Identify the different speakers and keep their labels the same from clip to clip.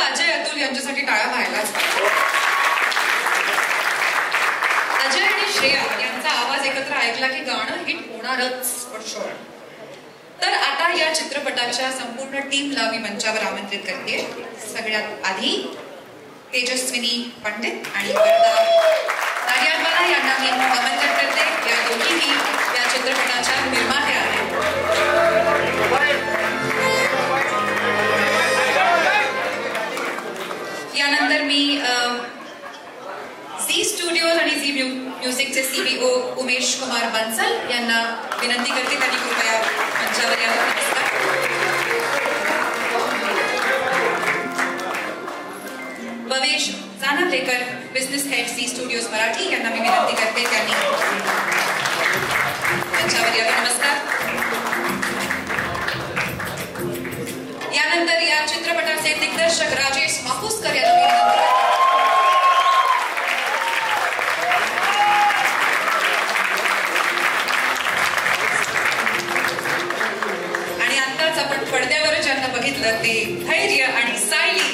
Speaker 1: अजय अतुल यांच्यासाठी टाळ्या व्हायलाच पाहिजे. अजय आणि श्रेया यांचा आवाज एकत्र ऐकला की गाणं हिट होणारच फॉर शुअर. तर आता या चित्रपटाच्या संपूर्ण टीमला मी मंचावर आमंत्रित करते. सगळ्यात आधी तेजस्विनी पंडित आणि नारियालवाला यांना मी आमंत्रित करते. या दोघीही या चित्रपटाच्या निर्मात्या आहेत. यानंतर मी झी स्टुडिओज आणि झी म्युझिकचे सीईओ उमेश कुमार बन्सल यांना विनंती करते त्यांनी कृपया मंचावर यावं. Bhavesh Janavlekar business head Zee studios Marathi यांना मी विनंती करते त्यांनी मंचावर यावं. नमस्कार. यानंतर या चित्रपटाचे दिग्दर्शक राजेश मापुसकर यांना मी विनंती करते. आणि आताच आपण पडद्यावर ज्यांना बघितलं ते धैर्य आणि सायली.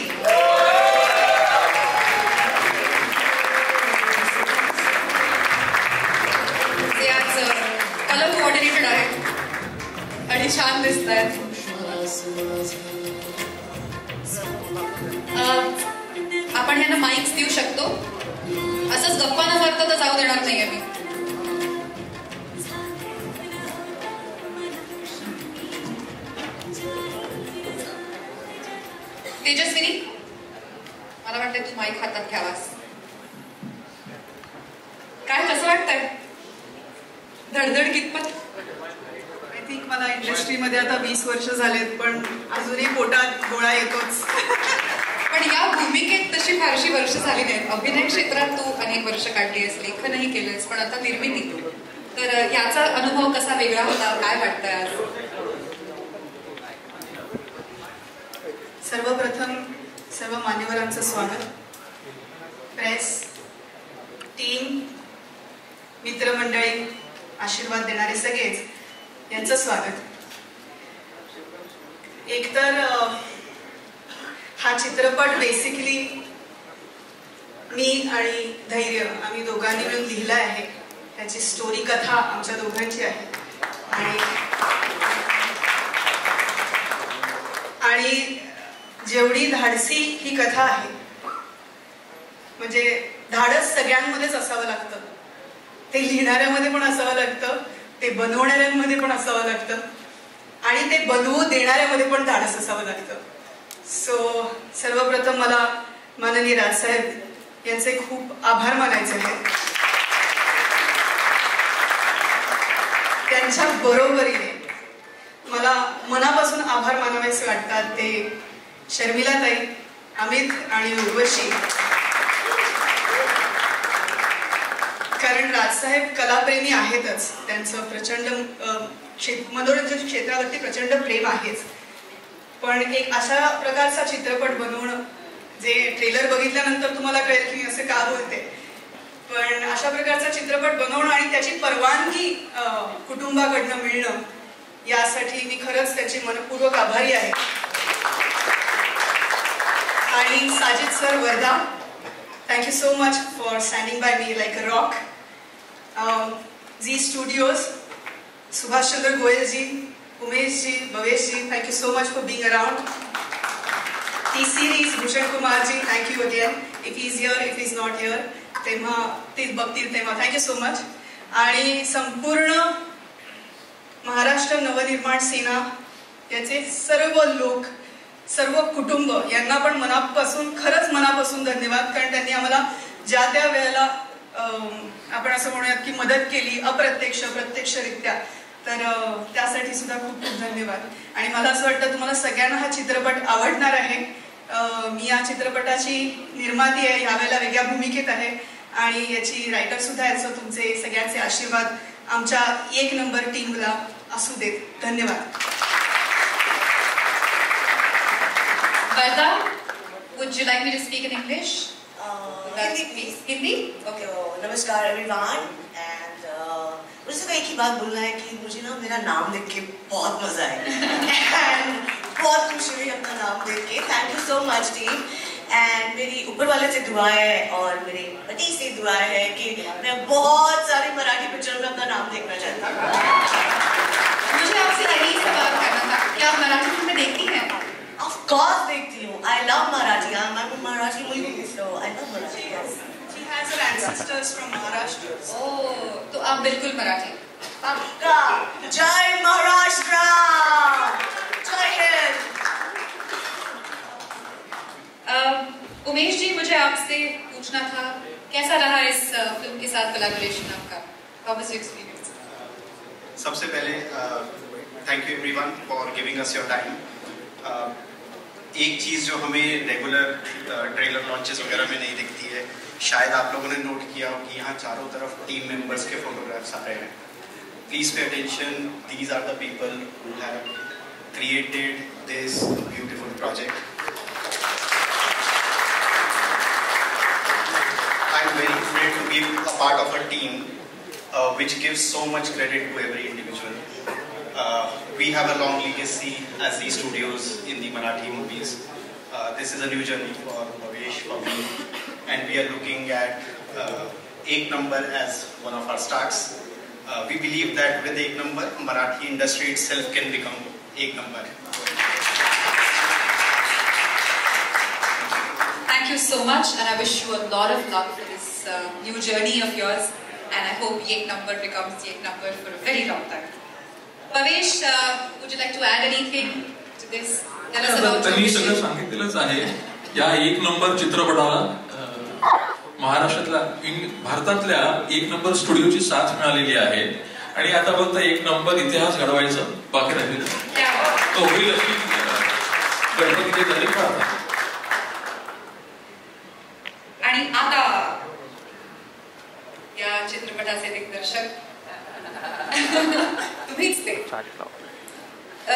Speaker 1: ते आज कलर कोऑर्डिनेटेड आहेत आणि छान दिसत आहेत. आपण यांना माईक्स देऊ शकतो. असंच गप्पा न मारता तर जाऊ देणार नाहीये मी. तेजस्विनी मला वाटतंय तू माईक हातात घ्यावास. काय कसं वाटतंय? धडधड कितपत?
Speaker 2: आय थिंक मला इंडस्ट्रीमध्ये आता 20 वर्ष झालेत पण अजूनही पोटात गोळा येतोच.
Speaker 1: पण या भूमिकेत तशी फारशी वर्ष झाली नाहीत. अभिनय क्षेत्रात तू अनेक वर्ष काढली आहेस, लेखनही केलंयस, पण आता निर्मिती. तर याचा अनुभव कसा वेगळा होता? काय वाटतंय आज?
Speaker 2: सर्वप्रथम सर्व मान्यवरांचं स्वागत. प्रेस, टीम, मित्रमंडळी, आशीर्वाद देणारे सगळेच यांचं स्वागत. एकतर हा चित्रपट बेसिकली मी आणि धैर्य आम्ही दोघांनी मिळून लिहिला आहे. त्याची स्टोरी कथा आमच्या दोघांची आहे. आणि जेवढी धाडसी ही कथा आहे, म्हणजे धाडस सगळ्यांमध्येच असावं लागतं. ते लिहिणाऱ्यामध्ये पण असावं लागतं, ते बनवणाऱ्यांमध्ये पण असावं लागतं आणि ते बनवू देणाऱ्यामध्ये पण धाडस असावं लागतं. सो सर्वप्रथम मला माननीय राजसाहेब यांचे खूप आभार मानायचे आहेत. त्यांच्या बरोबरीने मला मनापासून आभार मानावेसे वाटतात ते शर्मिलाताई, अमित आणि उर्वशी. कारण राजसाहेब कलाप्रेमी आहेतच. त्यांचं प्रचंड मनोरंजन क्षेत्रावरती प्रचंड प्रेम आहेच. पण एक अशा प्रकारचा चित्रपट बनवणं, जे ट्रेलर बघितल्यानंतर तुम्हाला कळेल की मी असे का बोलते, पण अशा प्रकारचा चित्रपट बनवणं आणि त्याची परवानगी कुटुंबाकडनं मिळणं, यासाठी मी खरंच त्याची मनपूर्वक आभारी आहे. आणि Sajid sir, Vardha, thank you so much for standing by me like a rock. Zee studios, Subhash Chandra Goyalji, Umeshji, Bhaveshji, thank you so much for being around. T series, Bhushan Kumarji, thank you again. If is here, if is not here, तेव्हा ते बघतील तेव्हा थँक्यू सो मच. आणि संपूर्ण महाराष्ट्र नवनिर्माण सेना याचे सर्व लोक, सर्व कुटुंब यांना पण मनापासून, खरंच मनापासून धन्यवाद. कारण त्यांनी आम्हाला ज्या त्या वेळेला आपण असं म्हणूयात की मदत केली, अप्रत्यक्ष प्रत्यक्षरित्या, तर त्यासाठी सुद्धा खूप खूप धन्यवाद. आणि मला असं वाटतं तुम्हाला सगळ्यांना हा चित्रपट आवडणार आहे. मी या चित्रपटाची निर्माती आहे, यावेळेला वेगळ्या भूमिकेत आहे आणि याची रायटर सुद्धा आहे. सो तुमचे सगळ्यांचे आशीर्वाद आमच्या 1 नंबर टीमला असू देत. धन्यवाद.
Speaker 1: Varda, would you like me to speak in English?
Speaker 3: Hindi, please.
Speaker 1: Hindi? Okay.
Speaker 3: नमस्कार everyone. And मुझे सिर्फ एक ही बात बोलना है कि मुझे ना मेरा नाम देख के बहुत मजा आया. And बहुत खुशी हुई अपना नाम देख के. Thank you so much team. And मेरी ऊपर वाले से दुआ है और मेरे पति से दुआ है कि मैं बहुत सारी मराठी पिक्चर में अपना नाम देखना चाहती हूँ.
Speaker 1: मुझे आपसे यही सवाल करना था, क्या आप मराठी फिल्में देखती हैं?
Speaker 3: Of course देखती हूँ. I love Marathi. I'm a Marathi movie, so I love Marathi. Yes.
Speaker 2: She has her ancestors from Maharashtra.
Speaker 1: ओह, तो आप बिल्कुल मराठी.
Speaker 3: पक्का. जय महाराष्ट्र. जय हिंद.
Speaker 1: उमेश जी, मुझे आपसे पूछना था, कैसा रहा इस फिल्म के साथ कोलैबोरेशन आपका? How was your experience?
Speaker 4: सबसे पहले thank you everyone for giving us your time. एक चीज़ जो हमें रेगुलर ट्रेलर लॉन्चेस वगैरह में नहीं दिखती है, शायद आप लोगों ने नोट किया हो कि यहाँ चारों तरफ टीम मेंबर्स के फोटोग्राफ्स आ रहे हैं. Please pay attention. These are the people who have created this beautiful project. I am very great to be a part of a team which gives so much credit to every individual. We have a long legacy as the studios in the Marathi movies. This is a new journey for Bhavesh, for me, and we are looking at Ek Number as one of our starts. We believe that with Ek Number, Marathi industry itself can become Ek Number.
Speaker 1: Thank you so much, and I wish you a lot of luck for this new journey of yours. And I hope Ek Number becomes Ek Number for a very long time. Bhavesh, would you like to add anything to this? Tell us about
Speaker 5: त्यांनी सगळं सांगितलेलंच आहे. या एक number चित्रपटाला महाराष्ट्रातल्या भारतातल्या एक नंबर स्टुडिओची साथ मिळालेली आहे आणि आता फक्त एक नंबर इतिहास घडवायचं बाकी राहिलेलं. तो होईल अशी गणपतीचे झाले प्रार्थना.
Speaker 1: आणि आता या चित्रपटाचे दिग्दर्शक तुम्हीच ते.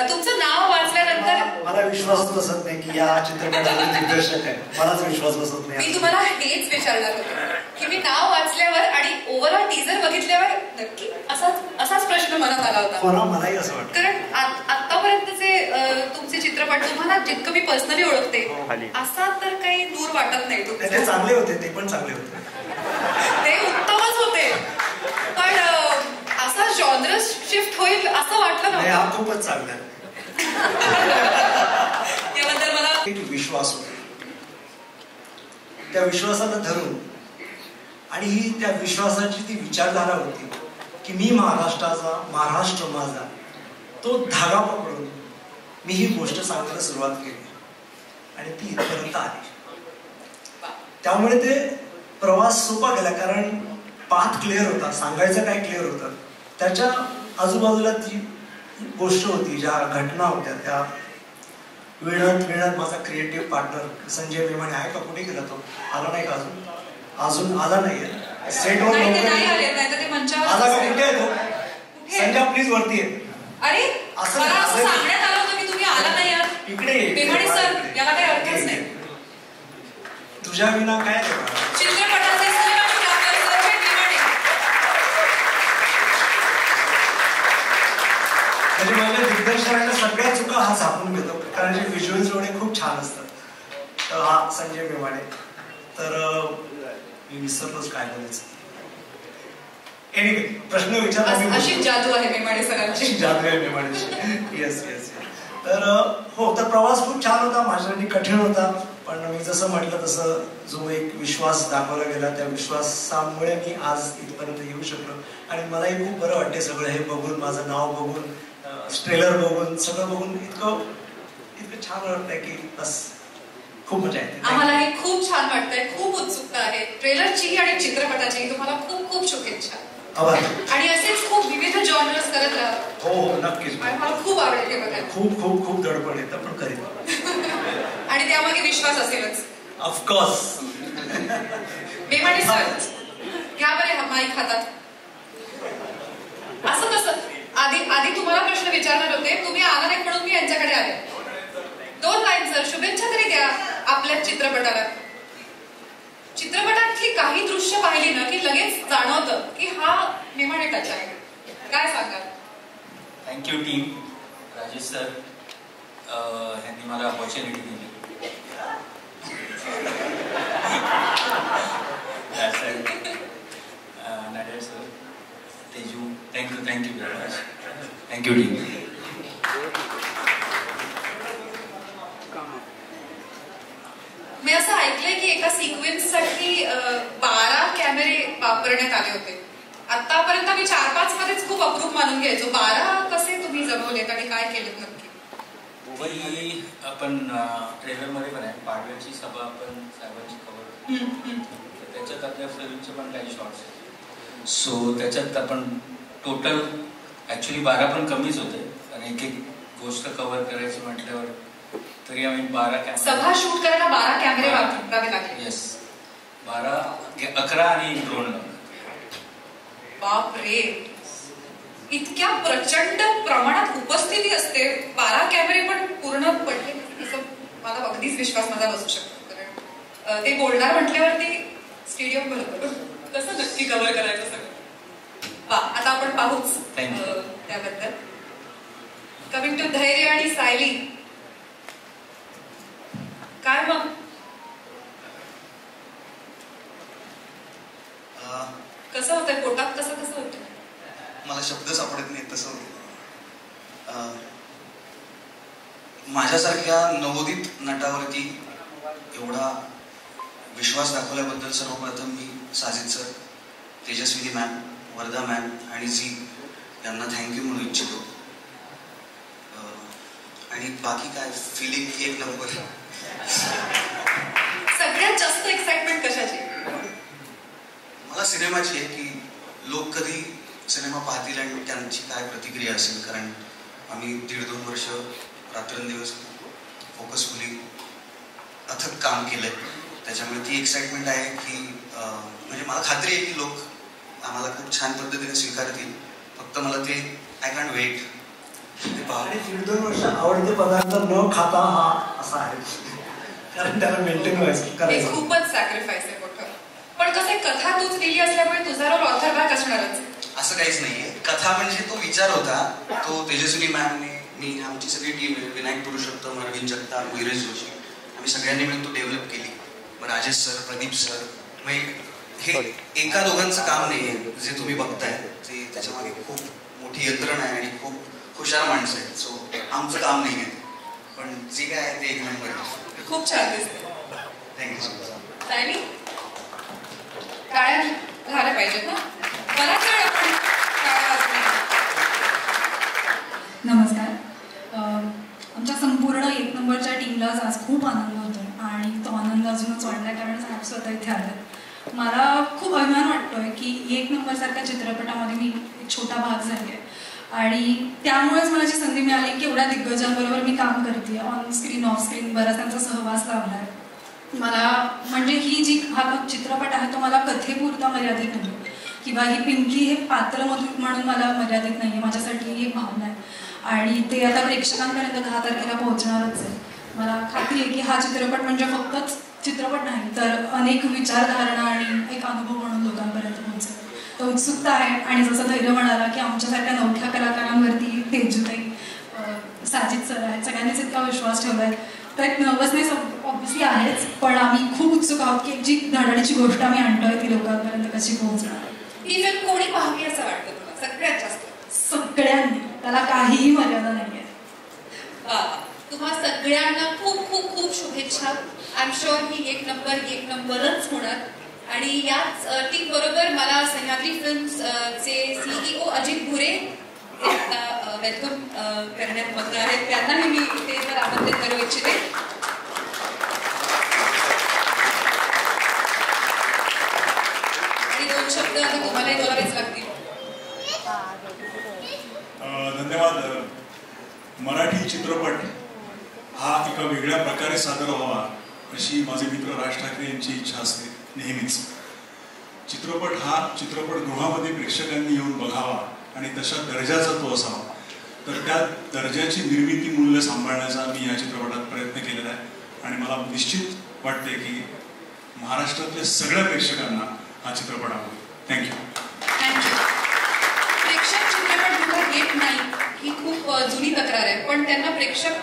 Speaker 1: तुमचं नाव वाचल्यानंतर
Speaker 6: मला विश्वास बसत नाही की या चित्रपटाचे दिग्दर्शक आहे. मलाच विश्वास बसत नाही.
Speaker 1: मी तुम्हाला हेच विचारणार होते की मी नाव वाचल्यावर आणि ओव्हरऑल टीजर बघितल्यावर नक्की असाच प्रश्न मनात आला होता.
Speaker 6: मलाही असं वाटतं,
Speaker 1: कारण आतापर्यंतचे तुमचे चित्रपट तुम्हाला जितकं मी पर्सनली ओळखते असा तर काही दूर वाटत नाही.
Speaker 6: ते चांगले होते, ते पण चांगले होते,
Speaker 1: ते उत्तमच होते, पण असा जॉनर शिफ्ट होईल असं वाटलं नव्हतं.
Speaker 6: हा खूपच चांगला आहे.
Speaker 1: त्याबद्दल मला
Speaker 6: एक विश्वास होता. त्या विश्वासाला धरून आणि ही त्या विश्वासाची ती विचारधारा होती की मी महाराष्ट्राचा, महाराष्ट्र माझा, तो धागा पकडून मी ही गोष्ट सांगायला सुरुवात केली आणि ती इथपर्यंत आली. त्यामुळे ते प्रवास सोपा गेला, कारण पाथ क्लिअर होता, सांगायचं काय क्लिअर होतं. त्याच्या आजूबाजूला ती गोष्ट होती, ज्या घटना होत्या त्या विणत माझा क्रिएटिव्ह पार्टनर संजय मेमाणे आहे का, कुठे गेला तो, आला नाही का अजून आला नाहीये सेटवर. आला का, कुठे आहे तो? संजय प्लीज वरती आहे.
Speaker 1: अरे
Speaker 6: असं
Speaker 1: सांगण्यात आलं होतं की तुम्ही आला नाही यार.
Speaker 6: इकडे
Speaker 1: मेमाणे सर, याला काही अर्थच नाही.
Speaker 6: तुझ्या विना काय
Speaker 1: चित्रपटाचे
Speaker 6: म्हणजे माझ्या दिग्दर्शकाच्या सगळ्या चुका हा झापून घेतो, कारण जे व्हिज्युअल्स एवढे खूप छान असतात. तर हा संजय मेमाणे. तर मी विसरलोच काय बोलायचं. एनिवे प्रश्न विचारला.
Speaker 1: अशी जादू आहे मेमाणे सरांची.
Speaker 6: जादू आहे मेमाणेची. Yes yes. तर हो, तर प्रवास खूप छान होता, माझ्यासाठी कठीण होता, पण मी जसं म्हटलं तसं जो एक विश्वास दाखवला गेला त्या विश्वासामुळे मी आज इथपर्यंत येऊ शकलो. आणि मलाही खूप बरं वाटते सगळं हे बघून, माझं नाव बघून, ट्रेलर बघून, सगळं बघून इतकं छान वाटतंय की बस खूप मजा येते.
Speaker 1: आम्हालाही खूप छान वाटतंय, खूप उत्सुकता आहे ट्रेलरची आणि चित्रपटाची. तुम्हाला खूप खूप शुभेच्छा. आणि असेच खूप विविध जॉनर्स करत राहा.
Speaker 6: हो हो नक्कीच.
Speaker 1: मला खूप आवडेल हे बघायला.
Speaker 6: खूप खूप खूप दडपण येतं, पण करेल.
Speaker 1: आणि त्यामागे विश्वास असेलच.
Speaker 6: ऑफकोर्स.
Speaker 1: मेमाणे सर, घ्या बरे हा माईक हातात. असं कसं? आधी तुम्हाला प्रश्न विचारणार होते, तुम्ही आला नाही म्हणून मी यांच्याकडे आले. 2 लाईन सर, शुभेच्छा तरी द्या आपल्या चित्रपटाला. चित्रपटातली काही दृश्य पाहिली ना की लगेच जाणवतं की हा मेमाणे टच आहे. काय सांगा?
Speaker 7: Thank you team. राजेश सर, ह्यांनी मला अपॉर्च्युनिटी दिली. नाडेड sir, Teju, thank you very much. Thank you team.
Speaker 1: मी असं ऐकलंय की एका सिक्वेन्ससाठी 12 कॅमेरे वापरण्यात आले होते. आतापर्यंत मी 4-5 मध्येच खूप अप्रूप मानून घ्यायचो. 12 कसे तुम्ही जमवलेत आणि काय केलेत नक्की?
Speaker 7: ही आपण ट्रेलरमध्ये पण आहे, पाडव्याची सभा आपण साहेबांची कव्हर, त्याच्यात आपल्या फिल्मचे पण काही शॉर्ट्स आहेत. सो त्याच्यात आपण टोटल ॲक्च्युली 12 पण कमीच होते, आणि एक गोष्ट कव्हर करायची म्हटल्यावर तरी आम्ही 12 कॅमेरे,
Speaker 1: सभा शूट करायला 12 कॅमेरे वापरावे लागले.
Speaker 7: येस, 11 आणि ड्रोन.
Speaker 1: बापरे, इतक्या प्रचंड प्रमाणात उपस्थिती असते, 12 कॅमेरे पण पूर्ण पडले, मला अगदीच विश्वास माझा बसू शकतो. कारण ते बोलणार म्हटल्यावरती स्टेडियम भरतो, कसं नक्की कव्हर करायचं सगळं. वा, आता आपण पाहूच त्याबद्दल. कमिंग टू धैर्य आणि सायली, काय मग कसं होतंय पोटात, कसं होतं?
Speaker 8: मला शब्द सापडत नाही तसं होतं. माझ्यासारख्या नवोदित नटावरती एवढा विश्वास दाखवल्याबद्दल सर्वप्रथम मी Sajid sir, Tejaswini ma'am, Vardha ma'am आणि झी यांना थँक्यू म्हणू इच्छितो. आणि बाकी काय, फिलिंग एक नंबर.
Speaker 1: सगळ्यात जास्त एक्साइटमेंट कशाची?
Speaker 8: मला सिनेमाची आहे की लोक कधी सिनेमा पाहतील आणि त्यांची काय प्रतिक्रिया असेल. कारण आम्ही 1.5-2 वर्ष रात्रंदिवस फोकसफुली अथक काम केलंय, त्याच्यामुळे ती एक्साइटमेंट आहे की म्हणजे मला खात्री आहे की लोक आम्हाला खूप छान पद्धतीने स्वीकारतील. फक्त मला ते आय कॅन्ट वेट.
Speaker 6: आणि 1.5-2 वर्ष आवडते पदार्थ न खाता हा असा आहे, कारण त्याला मेंटेन करायचं.
Speaker 1: खूपच सॅक्रिफाईस आहे मोठं. पण कसं कथा तूच लिहिली असल्यामुळे तुझा रोल ऑथर बॅक असणारच.
Speaker 8: असं काहीच नाहीये. कथा म्हणजे तो विचार होता, तो तेजस्विनी मॅमने, मी, आमची सगळी टीम आहे, विनायक पुरुषोत्तम, अरविंद जगताप, वीरेश जोशी, आम्ही सगळ्यांनी मिळून तो डेव्हलप केली. मग राजेश सर, प्रदीप सर, हे एका दोघांचं काम नाहीये जे तुम्ही बघताय, ते त्याच्यामागे खूप मोठी यंत्रणा आहे आणि खूप हुशार माणसं आहेत. सो आमचं काम नाहीये, पण जे काय आहे ते एक नंबर आहे.
Speaker 1: खूप छान दिसते.
Speaker 8: Thank you so much.
Speaker 1: सायली, टाळ्या झाल्या पाहिजेत ना? मला कळ आपण टाळ्या वाजवल्या.
Speaker 9: नमस्कार. आमच्या संपूर्ण 1 नंबरच्या टीमला आज खूप आनंद होतोय, आणि तो आनंद अजूनच वाढलाय कारण साहेब स्वतः इथे आले. मला खूप अभिमान वाटतोय की 1 नंबरसारख्या चित्रपटामध्ये मी एक छोटा भाग झाले, आणि त्यामुळेच मला जी संधी मिळाली की एवढ्या दिग्गजांबरोबर मी काम करते, ऑन स्क्रीन ऑफ स्क्रीन बराच त्यांचा सहवास लावलाय मला. म्हणजे ही जी हा चित्रपट आहे तो मला कथेपुरता मर्यादित नाही, किंवा ही पिंकी हे पात्र म्हणून मला मर्यादित नाही आहे. माझ्यासाठी ही एक भावना आहे, आणि ते आता प्रेक्षकांपर्यंत 10 तारखेला पोहोचणारच आहे. मला खात्री आहे की हा चित्रपट म्हणजे फक्तच चित्रपट नाही, तर अनेक विचारधारणा आणि एक अनुभव म्हणून लोकांपर्यंत पोहोचेल. तर उत्सुकता आहे. आणि जसं धैर्य म्हणाला की आमच्यासारख्या नवख्या कलाकारांवरती तेजूताई, साजिद सर आहेत, सगळ्यांनीच इतका विश्वास ठेवला आहे, तर एक नर्वसनेस ऑब्व्हियसली आहेच, पण आम्ही खूप उत्सुक आहोत की जी धडाडीची गोष्ट आम्ही आणतोय ती लोकांपर्यंत कशी पोहोचणार.
Speaker 1: ही फिल्म कोणी पाहावी असं वाटतं तुला सगळ्यात जास्त?
Speaker 9: सगळ्यांनी, त्याला काहीही मर्यादा नाही आहे.
Speaker 1: तुम्हा सगळ्यांना खूप खूप खूप शुभेच्छा. आय एम शुअर ही 1 नंबरच होणार. आणि याच टीम बरोबर मला सह्याद्री फिल्म्सचे CEO अजित भुरे आता वेलकम करण्यात मग्न आहेत, त्यांनाही मी इथे आमंत्रित करू इच्छिते. आणि 2 शब्द आता तुम्हालाही बोलावेच लागतील.
Speaker 10: धन्यवाद. मराठी चित्रपट हा एका वेगळ्या प्रकारे सादर व्हावा अशी माझे मित्र राज ठाकरे यांची इच्छा असते नेहमीच. चित्रपटगृहामध्ये प्रेक्षकांनी येऊन बघावा आणि तशा दर्जाचा तो असावा. तर त्या दर्जाची निर्मिती मूल्य सांभाळण्याचा मी या चित्रपटात प्रयत्न केलेला आहे, आणि मला निश्चित वाटते की महाराष्ट्रातल्या सगळ्या प्रेक्षकांना हा चित्रपट आवडेल. थँक्यू.
Speaker 1: प्रेक्षक चित्रपटगृहात येत नाही ही खूप जुनी तक्रार आहे, पण त्यांना प्रेक्षक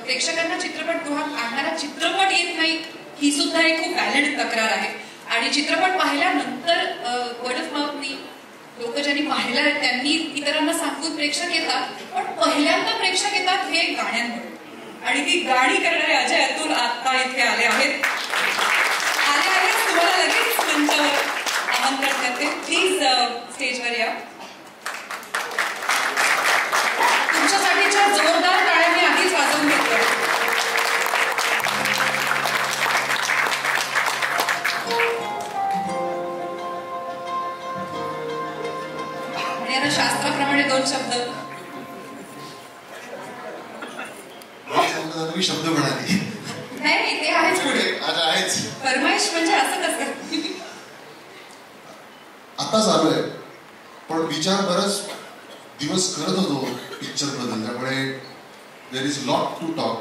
Speaker 1: प्रेक्षकांना चित्रपटगृहात आणणारा चित्रपट येत नाही, ही सुद्धा एक खूप व्हॅलिड तक्रार आहे. आणि चित्रपट पाहिल्यानंतर वर्ड ऑफ माउथनी लोक ज्यांनी पाहिला त्यांनी इतरांना सांगून प्रेक्षक येतात, पण पहिल्यांदा प्रेक्षक येतात हे गाण्यांमुळे. आणि ती गाणी करणारे अजय अतुल आता इथे आले आहेत. तुम्हाला लगेच मंचावर आमंत्रण करते. प्लीज स्टेजवर या. तुमच्यासाठीच्या जोरदार टाळ्या मी आधीच वाजवून घेतल्या. आणि आता शास्त्राप्रमाणे 2 शब्द.
Speaker 11: तुम्ही शब्द म्हणाले
Speaker 1: नाही, ते आहेच पुढे.
Speaker 11: आता आहेच.
Speaker 1: फरमाईश म्हणजे असं कसं?
Speaker 11: आता चालू आहे, पण विचार बरंच दिवस करत होतो पिक्चर बद्दल, त्यामुळे there is lot to talk.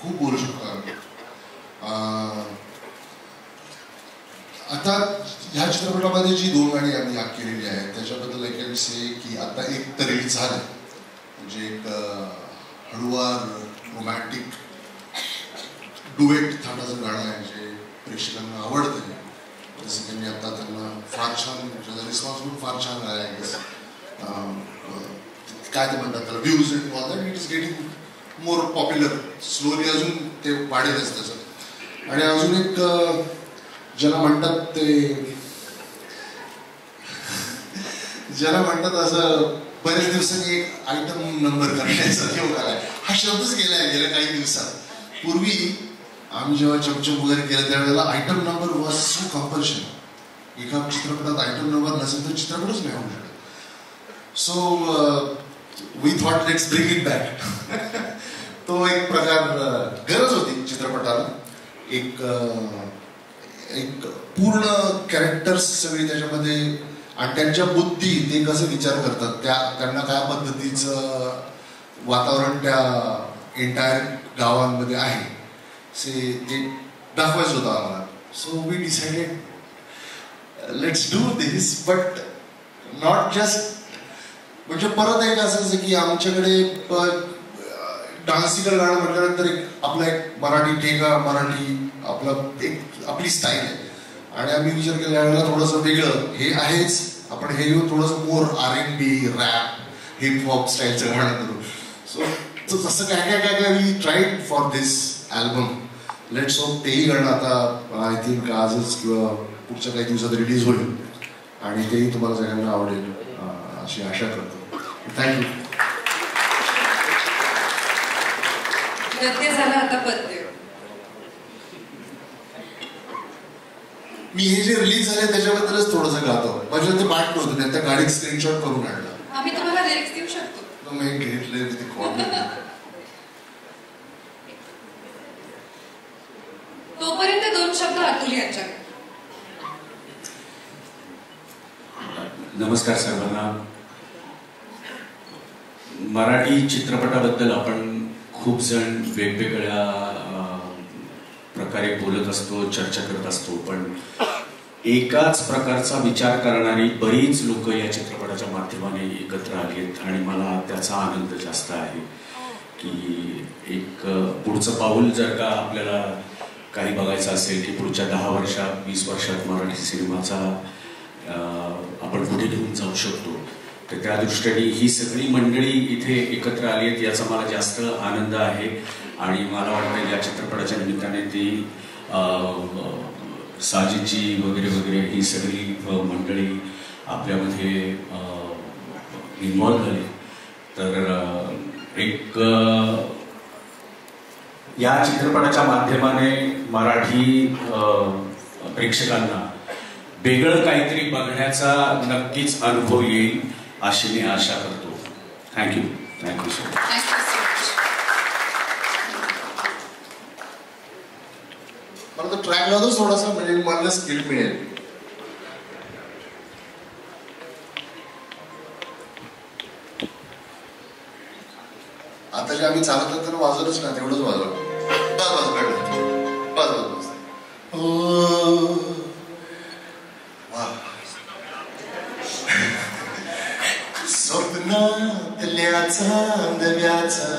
Speaker 11: खूप बोलू शकतो आम्ही. आता ह्या चित्रपटामध्ये जी 2 गाणी आम्ही याद केलेली आहेत त्याच्याबद्दल आय कॅन से की आता एक तर रिलीज झालं, म्हणजे एक हळूवार रोमॅन्टिक डुएट थाटाचं गाणं आहे जे प्रेक्षकांना आवडतं. जसं की मी आता त्यांना फार छान, त्याचा रिस्पॉन्स पण फार छान आला आहे. काय ते म्हणतात त्याला, views and all that. It is getting more popular slowly. अजून ते वाढेलच त्याचं. आणि अजून एक ज्याला म्हणतात असं बरेच दिवसांनी एक आयटम नंबर करण्याचा योग आलाय. हा शब्दच गेलाय गेल्या काही दिवसात. पूर्वी आम्ही जेव्हा चमचम वगैरे केलं त्यावेळेला item number was so compulsion. एका चित्रपटात आयटम नंबर नसेल तर चित्रपटच नाही होऊ शकत. So we thought let's bring it back. तो एक प्रकार गरज होती चित्रपटाला. एक पूर्ण कॅरेक्टर्स सगळी त्याच्यामध्ये, आणि त्यांच्या बुद्धी ते कसं विचार करतात, त्यांना काय पद्धतीचं वातावरण त्या एंटायर गावांमध्ये आहे ते दाखवायचं होतं आम्हाला. So we decided let's do this, but not just. म्हणजे परत एक असं की आमच्याकडे डान्सिकल गाणं म्हटल्यानंतर आपला एक मराठी ठेका, मराठी आपली स्टाईल आहे. आणि आम्ही विचार केला यावेळेला थोडंसं वेगळं हे आहेच, आपण हे घेऊन थोडंसं मोर R&B, रॅप, हिप-हॉप स्टाईलचं गाणं करू. सो तसं काय we tried for this album. Let's hope तेही गाणं आता आय थिंक आजच किंवा पुढच्या काही दिवसात रिलीज होईल आणि तेही तुम्हाला सगळ्यांना आवडेल अशी आशा करतो. थँक्यू.
Speaker 1: गद्य झालं, आता पद्य.
Speaker 11: मी हे जे रिलीज झाले त्याच्याबद्दलच थोडंसं गातो. माझ्या ते पाठ नव्हतं, त्या गाडीत स्क्रीनशॉट करून काढला.
Speaker 1: आम्ही तुम्हाला लिरिक्स देऊ शकतो.
Speaker 11: मी घेतले ते
Speaker 1: तोपर्यंत 2 शब्द अतुल यांच्याकडे.
Speaker 7: नमस्कार सर्वांना. मराठी चित्रपटाबद्दल आपण खूप जण वेगवेगळ्या प्रकारे बोलत असतो, चर्चा करत असतो, पण एकाच प्रकारचा विचार करणारी बरीच लोक या चित्रपटाच्या माध्यमाने एकत्र आली आहेत. आणि मला त्याचा आनंद जास्त आहे की एक पुढचं पाऊल जर का आपल्याला काही बघायचं असेल की पुढच्या 10 वर्षात 20 वर्षात मराठी सिनेमाचा आपण कुठे घेऊन जाऊ शकतो, तर त्या दृष्टीने ही सगळी मंडळी इथे एकत्र आली आहेत याचा मला जास्त आनंद आहे. आणि मला वाटतं या चित्रपटाच्या निमित्ताने ती साजिदजी वगैरे वगैरे ही सगळी मंडळी आपल्यामध्ये इन्व्हॉल्व झाली. तर एक या चित्रपटाच्या माध्यमाने मराठी प्रेक्षकांना वेगळं काहीतरी बघण्याचा नक्कीच अनुभव येईल अशी मी आशा करतो. थँक्यू. Thank you so much.
Speaker 11: मला तो ट्रॅक लावतोच थोडासा, म्हणजे मला स्किल मिळेल. आता जे आम्ही चालत तर वाजवलंच ना, तेवढंच वाजवलं. बस बस बस. स्वप्नातल्या चांदव्याचा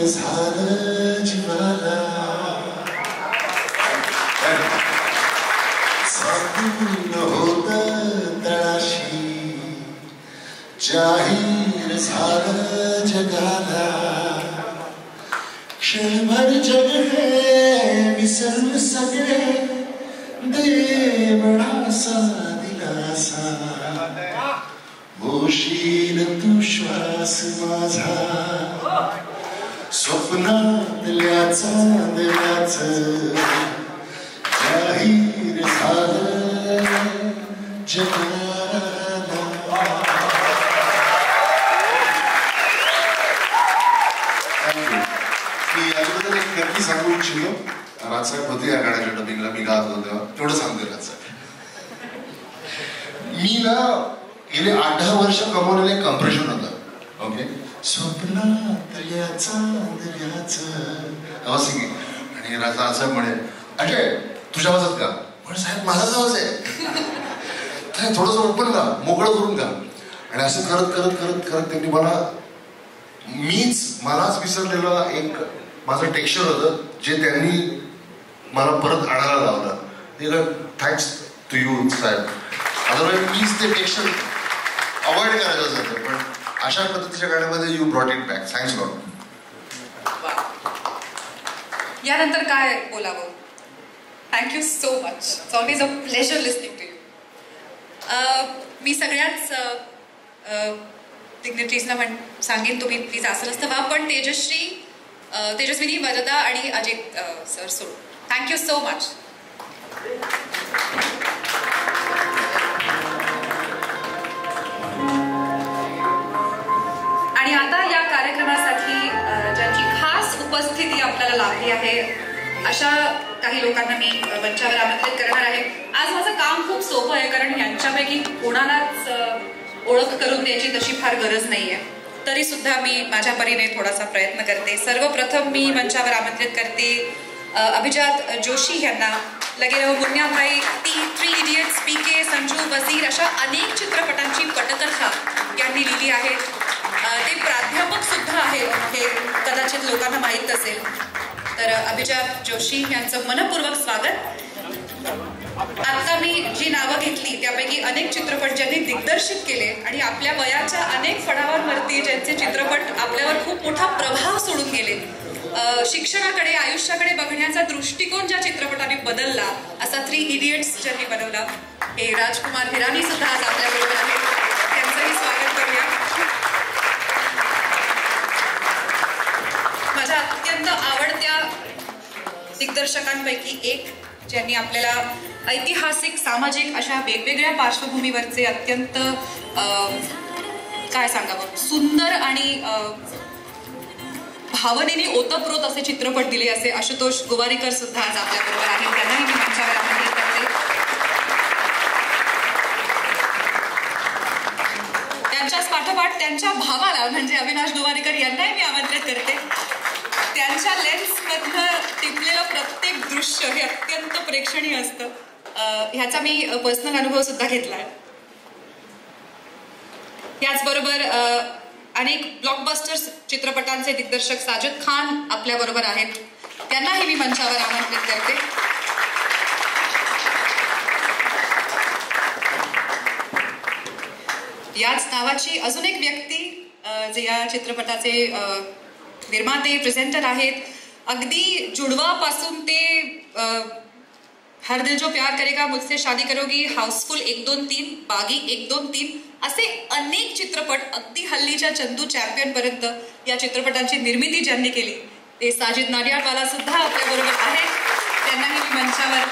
Speaker 11: झालं जीवाला झाकून होतं तळाशी जाहीर झालं जगाला क्षणभर जग हे विसरून सगळे दे बडासा दिलासा होशील तू श्वास माझा स्वप्नातल्या चांदण्याच जाहीर झालं जगाला. मी याच्याबद्दल एक नक्की सांगू इच्छितो. राजसाहेब होते या गाण्याच्या डबिंगला मी गात होतो तेव्हा तेवढं सांगते राजसाहेब. मी ना गेले 8-10 वर्ष कमवलेलं कम्प्रेशन होतं. ओके स्वप्नातल्या चांदण्याचं आवाज सिंगिंग आणि राजसाहेब म्हणे अजय तुझ्या आवाजात का म्हणजे साहेब माझाच आवाज आहे थोडंसं ओपन का मोकळं करून का आणि असं करत करत करत करत त्यांनी मलाच विसरलेलं एक माझं टेक्स्चर होतं जे त्यांनी मला परत आणायला लावलं. थँक्स टू यू साहेब. अदरवाईज मीच ते टेक्स्चर अवॉइड करायचं होतं पण अशा पद्धतीच्या गाण्यामध्ये you brought it back. Thanks lot.
Speaker 1: यानंतर काय बोलावं. Thank you so much. It's always a pleasure listening to you. मी सगळ्याच डिग्निटरीजना सांगेन तुम्ही प्लीज असं नसतं व्हा पण तेजस्विनी वरदा आणि अजित सर सोड. Thank you so much. आणि आता या कार्यक्रमासाठी ज्यांची खास उपस्थिती आपल्याला लाभली आहे अशा काही लोकांना मी मंचावर आमंत्रित करणार आहे. आज माझं काम खूप सोपं आहे कारण यांच्यापैकी कोणालाच ओळख करून द्यायची तशी फार गरज नाहीये. तरी सुद्धा मी माझ्या परीने थोडासा प्रयत्न करते. सर्वप्रथम मी मंचावर आमंत्रित करते अभिजात जोशी यांना. लगे रहो मुन्ना भाई, 3 इडियट्स, PK, संजू, वजीर अशा अनेक चित्रपटांची पटकथा यांनी लिहिली आहे. ते प्राध्यापक सुद्धा आहेत हे कदाचित लोकांना माहीत असेल. तर अभिजात जोशी यांचं मनपूर्वक स्वागत. आता मी जी नावं घेतली त्यापैकी अनेक चित्रपट ज्यांनी दिग्दर्शित केले आणि आपल्या वयाच्या अनेक फळांवरती ज्यांचे चित्रपट आपल्यावर खूप मोठा प्रभाव सोडून गेले. शिक्षणाकडे आयुष्याकडे बघण्याचा दृष्टिकोन ज्या चित्रपटाने बदलला असा 3 इडियट्स ज्यांनी बनवला हे राजकुमार हिरानी सुद्धा आज आपल्याबरोबर आहेत. त्यांचंही स्वागत करूया. माझ्या अत्यंत आवडत्या दिग्दर्शकांपैकी एक ज्यांनी आपल्याला ऐतिहासिक सामाजिक अशा वेगवेगळ्या पार्श्वभूमीवरचे अत्यंत काय सांगावं सुंदर आणि भावनेने ओतप्रोत असे चित्रपट दिले असे आशुतोष गोवारीकर सुद्धा आज आपल्याबरोबर आहेत. त्यांनाही मी मंचावर आमंत्रित करते. त्यांच्याच पाठोपाठ त्यांच्या भावाला म्हणजे अविनाश गोवारीकर यांनाही मी आमंत्रित करते. त्यांच्या लेन्समधनं टिपलेलं प्रत्येक दृश्य हे अत्यंत प्रेक्षणीय असतं. ह्याचा मी पर्सनल अनुभव सुद्धा घेतलाय. याचबरोबर अनेक ब्लॉकबस्टर्स चित्रपटांचे दिग्दर्शक साजिद खान आपल्या बरोबर आहेत. त्यांनाही मी मंचावर आमंत्रित करते. याच नावाची अजून एक व्यक्ती जे या चित्रपटाचे निर्माते प्रेझेंटर आहेत. अगदी जुडवापासून ते हर दिल जो प्यार करेगा, मुझसे शादी करोगी, हाऊसफुल 1, 2, 3, बागी 1, 2, 3 असे अनेक चित्रपट अगदी हल्लीच्या चंदू चॅम्पियन पर्यंत या चित्रपटांची निर्मिती ज्यांनी केली ते साजिद नाडियाडवाला सुद्धा आपल्या बरोबर आहेत. त्यांनाही मी मंचावर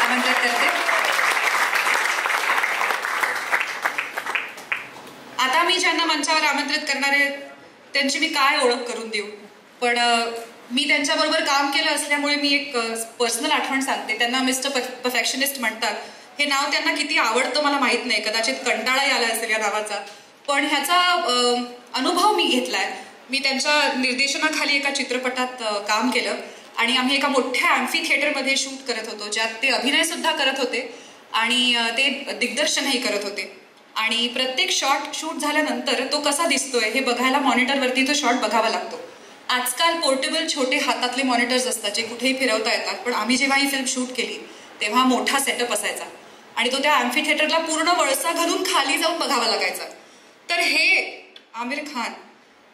Speaker 1: आमंत्रित करते. आता मी ज्यांना मंचावर आमंत्रित करणार आहे त्यांची मी काय ओळख करून देऊ. पण मी त्यांच्याबरोबर काम केलं असल्यामुळे मी एक पर्सनल आठवण सांगते. त्यांना मिस्टर परफेक्शनिस्ट म्हणतात. हे नाव त्यांना किती आवडतं मला माहित नाही. कदाचित कंटाळाही आला असेल या नावाचा. पण ह्याचा अनुभव मी घेतलाय. मी त्यांच्या निर्देशनाखाली एका चित्रपटात काम केलं आणि आम्ही एका मोठ्या ॲम्फी थिएटरमध्ये शूट करत होतो ज्यात ते अभिनय सुद्धा करत होते आणि ते दिग्दर्शनही करत होते. आणि प्रत्येक शॉट शूट झाल्यानंतर तो कसा दिसतोय हे बघायला मॉनिटरवरती तो शॉट बघावा लागतो. आजकाल पोर्टेबल छोटे हातातले मॉनिटर्स असतात जे कुठेही फिरवता येतात, पण आम्ही जेव्हा ही फिल्म शूट केली तेव्हा मोठा सेटअप असायचा आणि तो त्या ॲम्फी थिएटरला पूर्ण वळसा घालून खाली जाऊन बघावा लागायचा. तर हे आमिर खान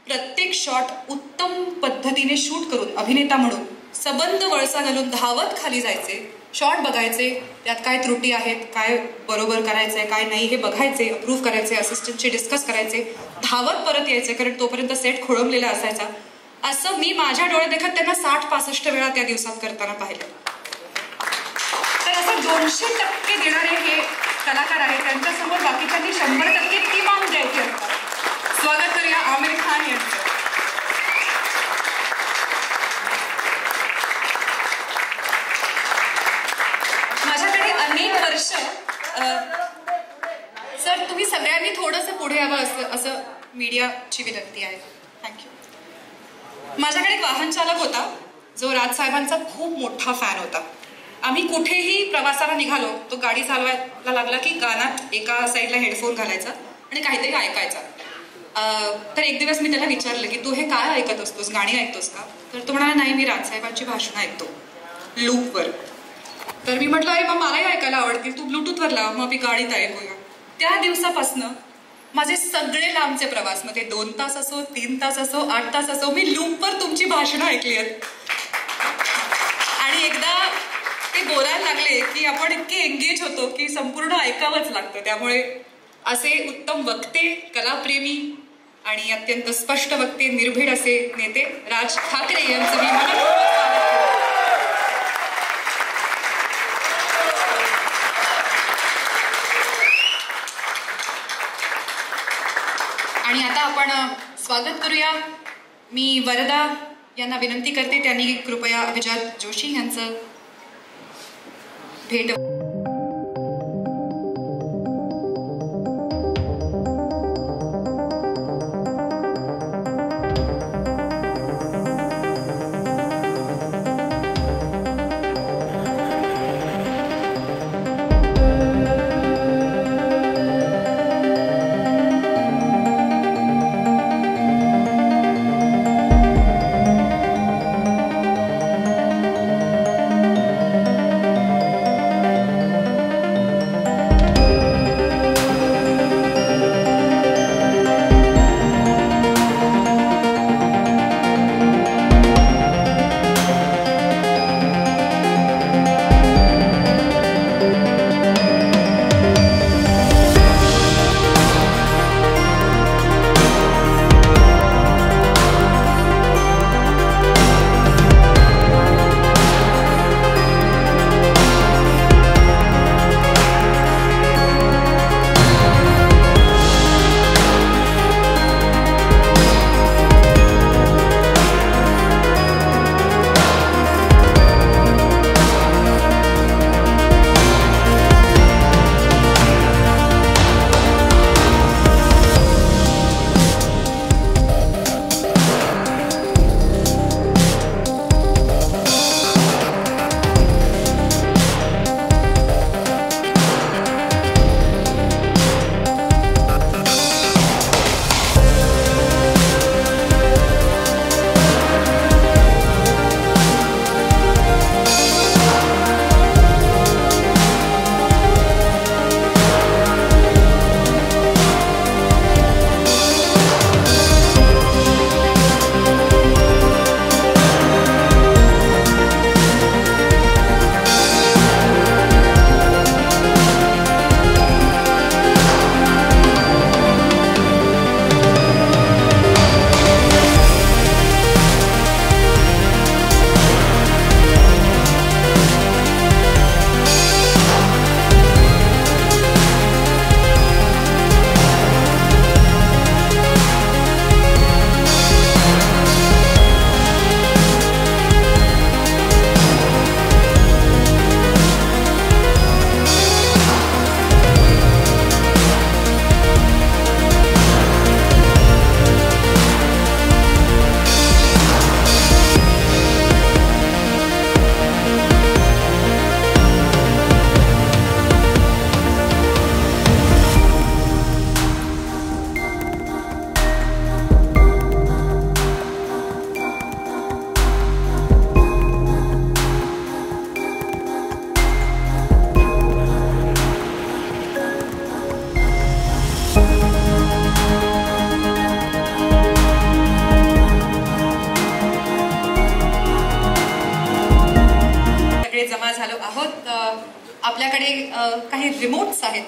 Speaker 1: प्रत्येक शॉट उत्तम पद्धतीने शूट करून अभिनेता म्हणून सबंध वळसा घालून धावत खाली जायचे, शॉट बघायचे, त्यात काय त्रुटी आहेत, काय बरोबर करायचं आहे काय नाही हे बघायचे, अप्रूव्ह करायचे, असिस्टंटशी डिस्कस करायचे, धावत परत यायचे कारण तोपर्यंत सेट खोळंबलेला असायचा. असं मी माझ्या डोळ्यात देखत त्यांना 60-65 वेळा त्या दिवसात करताना पाहिलं. तर असं 200% देणारे हे कलाकार आहेत, त्यांच्यासमोर बाकीच्यांनी 100% ती मान द्यायची असतात. स्वागत करूया आमिर खान यांचं. माझ्याकडे अनेक वर्ष सर तुम्ही सगळ्यांनी थोडंसं पुढे यावं असं मीडियाची विनंती आहे. थँक्यू. माझ्याकडे एक वाहन चालक होता जो राजसाहेबांचा खूप मोठा फॅन होता. आम्ही कुठेही प्रवासाला निघालो तो गाडी चालवायला लागला की कानात एका साईडला हेडफोन घालायचा आणि काहीतरी ऐकायचा. तर एक दिवस मी त्याला विचारलं की तू हे काय ऐकत असतोस, गाणी ऐकतोस का? तर तो म्हणाला नाही मी राजसाहेबांची भाषणं ऐकतो लूपवर. तर मी म्हटलं अरे मग मलाही ऐकायला आवडतील, तू ब्लूटूथवर लाव मग मी गाडीत ऐकूया. त्या दिवसापासनं माझे सगळे लांबचे प्रवास, मग ते 2 तास असो 3 तास असो 8 तास असो, मी लूपवर तुमची भाषणं ऐकली आहेत. आणि एकदा ते बोलायला लागले की आपण इतके एंगेज होतो की संपूर्ण ऐकावंच लागतं. त्यामुळे असे उत्तम वक्ते, कलाप्रेमी आणि अत्यंत स्पष्ट वक्ते, निर्भीड असे नेते राज ठाकरे यांचं मी मनपूर्वक स्वागत करते. आणि आता आपण स्वागत करूया. मी वरदा यांना विनंती करते त्यांनी कृपया अभिजात जोशी यांचं भेट. सगळे जमा झालो आहोत. आपल्याकडे काही रिमोट्स आहेत,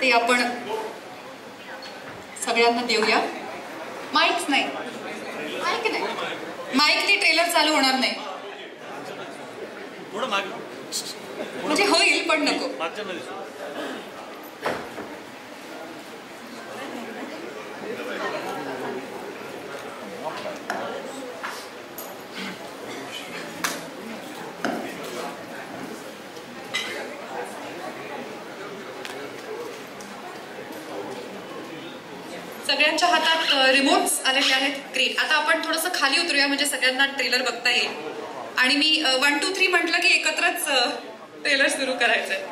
Speaker 1: ते आपण सगळ्यांना देऊया. माईक नाही, माईकने ट्रेलर चालू होणार नाही. म्हणजे होईल पण नको. सगळ्यांच्या हातात रिमोट्स आलेले आहेत. ग्रेट. आता आपण थोडंसं खाली उतरूया म्हणजे सगळ्यांना ट्रेलर बघता येईल. आणि मी 1 2 3 म्हटलं की एकत्रच ट्रेलर सुरू करायचंय.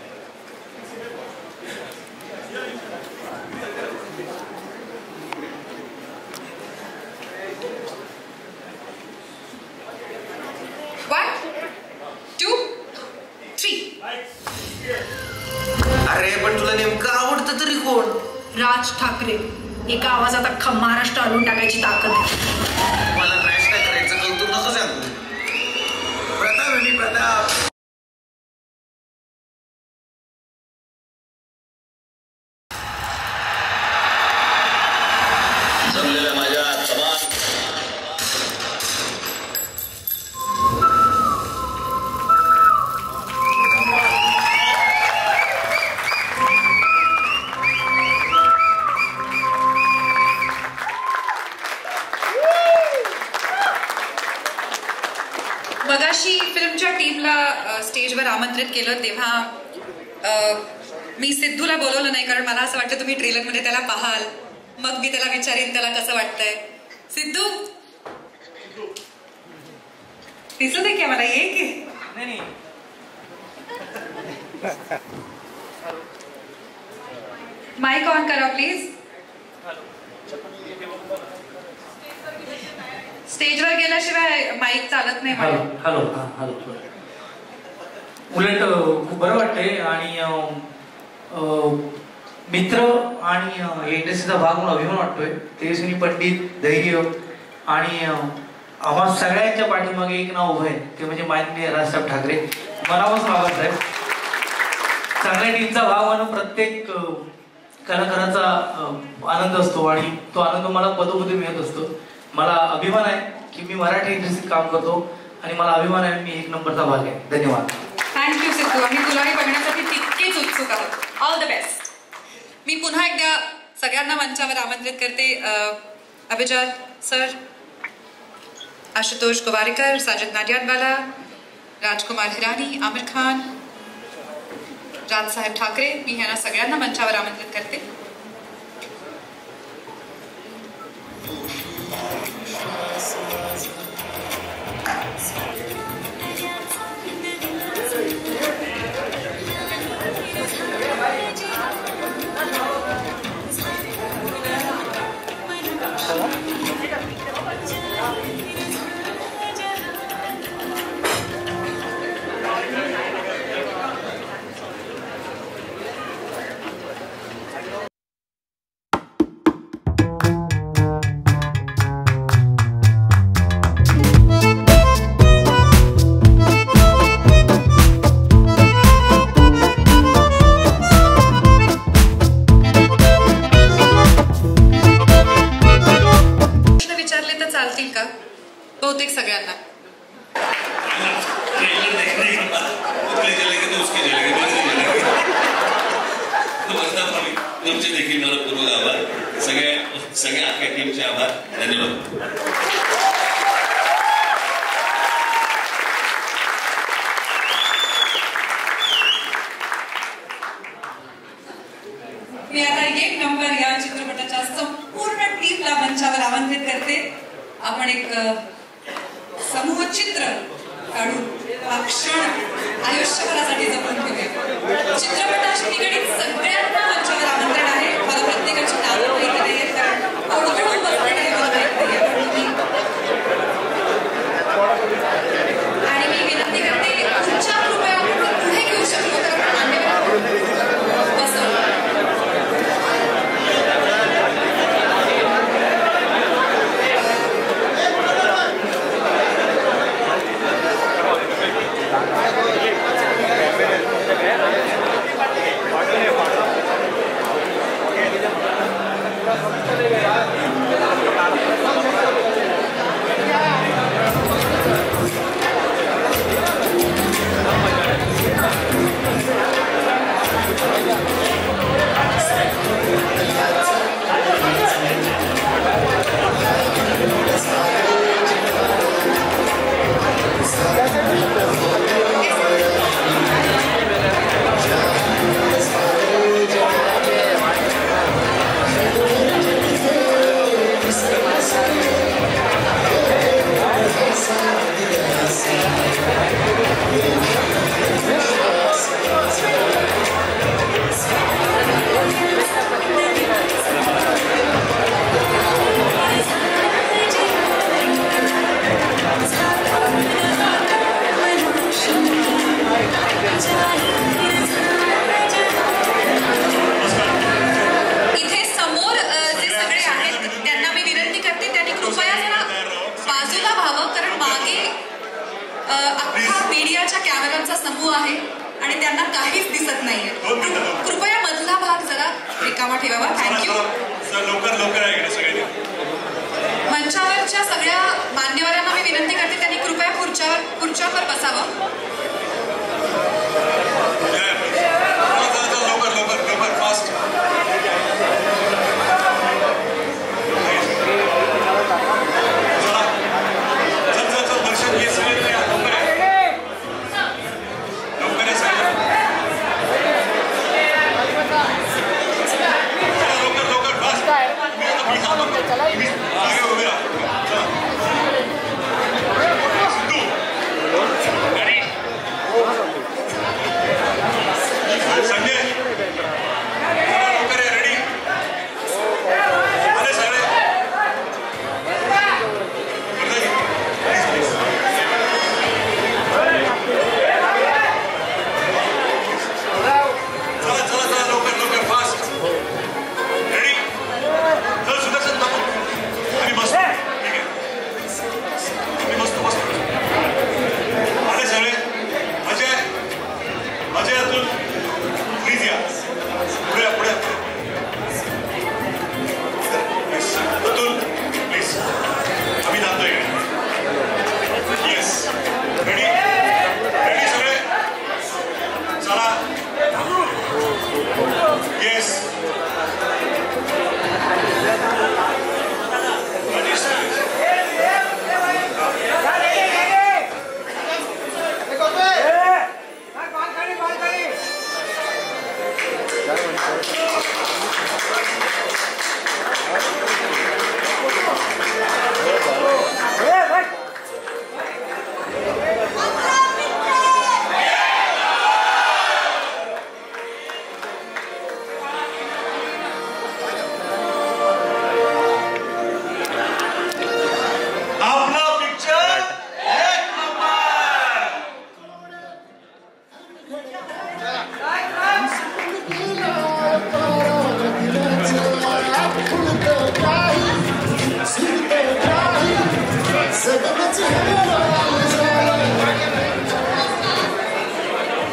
Speaker 12: अरे पण तुला नेमकं आवडतं तरी कोण?
Speaker 9: राज ठाकरे. एका आवाजात अख्खा महाराष्ट्र हलवून टाकायची ताकद आहे.
Speaker 12: मला रॅश नाही करायचं, कौतुक नको सांगू. प्रताप आहे मी, प्रताप. जमलेल्या माझ्या तमाम
Speaker 1: मगाशी फिल्मच्या टीमला स्टेजवर आमंत्रित केलं तेव्हा मी सिद्धूला बोलवलं नाही, कारण मला असं वाटतं तुम्ही ट्रेलरमध्ये त्याला पाहाल, मग मी त्याला विचारेन त्याला कसं वाटतंय. सिद्धू दिसू दे की मला, ये की.
Speaker 7: नाही
Speaker 1: माईक ऑन करा प्लीज. स्टेजवर गेल्याशिवाय माईक चालत नाही.
Speaker 13: Hello hello. उलट खूप बरं वाटतंय आणि मित्र आणि इंडस्ट्रीचा भाग म्हणून अभिमान वाटतोय. तेजस्विनी पंडित, धैर्य आणि आम्हा सगळ्यांच्या पाठीमागे एक नाव उभं आहे, ते म्हणजे माननीय राजसाहेब ठाकरे. मनापासून आभार साहेब. चांगल्या टीमचा भाग म्हणून प्रत्येक कलाकाराचा आनंद असतो आणि तो आनंद मला पदोपदी मिळत असतो. मला अभिमान आहे की मी मराठी इंडस्ट्रीत काम करतो आणि मला अभिमान आहे मी 1 नंबरचा भाग आहे. धन्यवाद.
Speaker 1: थँक्यू सिद्धू. आम्ही तुलाही बघण्यासाठी तितकेच उत्सुक आहोत. All the best. मी पुन्हा एकदा सगळ्यांना मंचावर आमंत्रित करते. अभिजात सर, आशुतोष गोवारीकर, साजिद नाडियाडवाला, राजकुमार हिरानी, आमिर खान, राजसाहेब ठाकरे, मी ह्यांना सगळ्यांना मंचावर आमंत्रित करते. बहुतेक सगळ्यांना
Speaker 14: तुमचे देखील मनपूर्वक आभार. सगळ्या अख्ख्या टीमचे आभार. धन्यवाद.
Speaker 1: मी आता 1 नंबर या चित्रपटाच्या संपूर्ण टीमला मंचावर आमंत्रित करते. आपण एक समूह चित्र काढून हा क्षण आयुष्यभरासाठी जपून ठेवूया. चित्रपटाशी निगडीत सगळ्यांना मंचावर आमंत्रण आहे. मला प्रत्येकाची नावं माहिती नाहीये, कारण ओळखून बसलेलं हे मला माहिती नाहीये. आणि मी विनंती करते, तुमच्या कृपया आपण पुढे घेऊ शकलो तर
Speaker 14: Yeah.
Speaker 1: हा मीडियाच्या कॅमेऱ्यांचा समूह आहे आणि त्यांना काहीच दिसत नाहीये. कृपया मधला भाग जरा रिकामा ठेवावा. थँक्यू. मंचावरच्या सगळ्या मान्यवरांना मी विनंती करते त्यांनी कृपया खुर्च्यावर बसावं.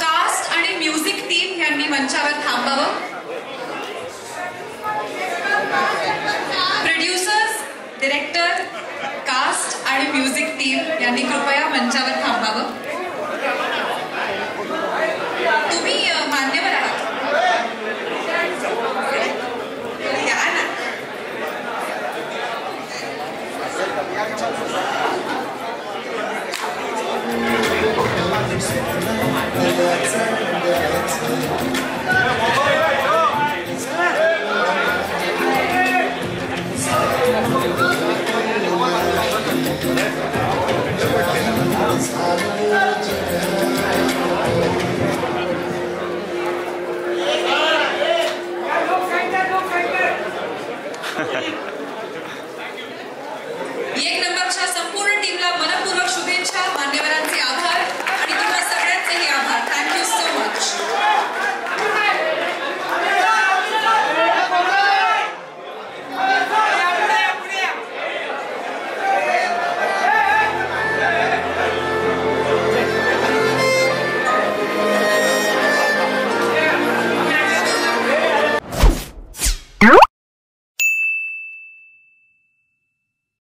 Speaker 1: कास्ट आणि म्युझिक टीम यांनी मंचावर थांबावं. प्रोड्युसर्स, डिरेक्टर, कास्ट आणि म्युझिक टीम यांनी कृपया मंचावर थांबावं. तुम्ही मान्यवर आहात. या ना.
Speaker 15: Thank you.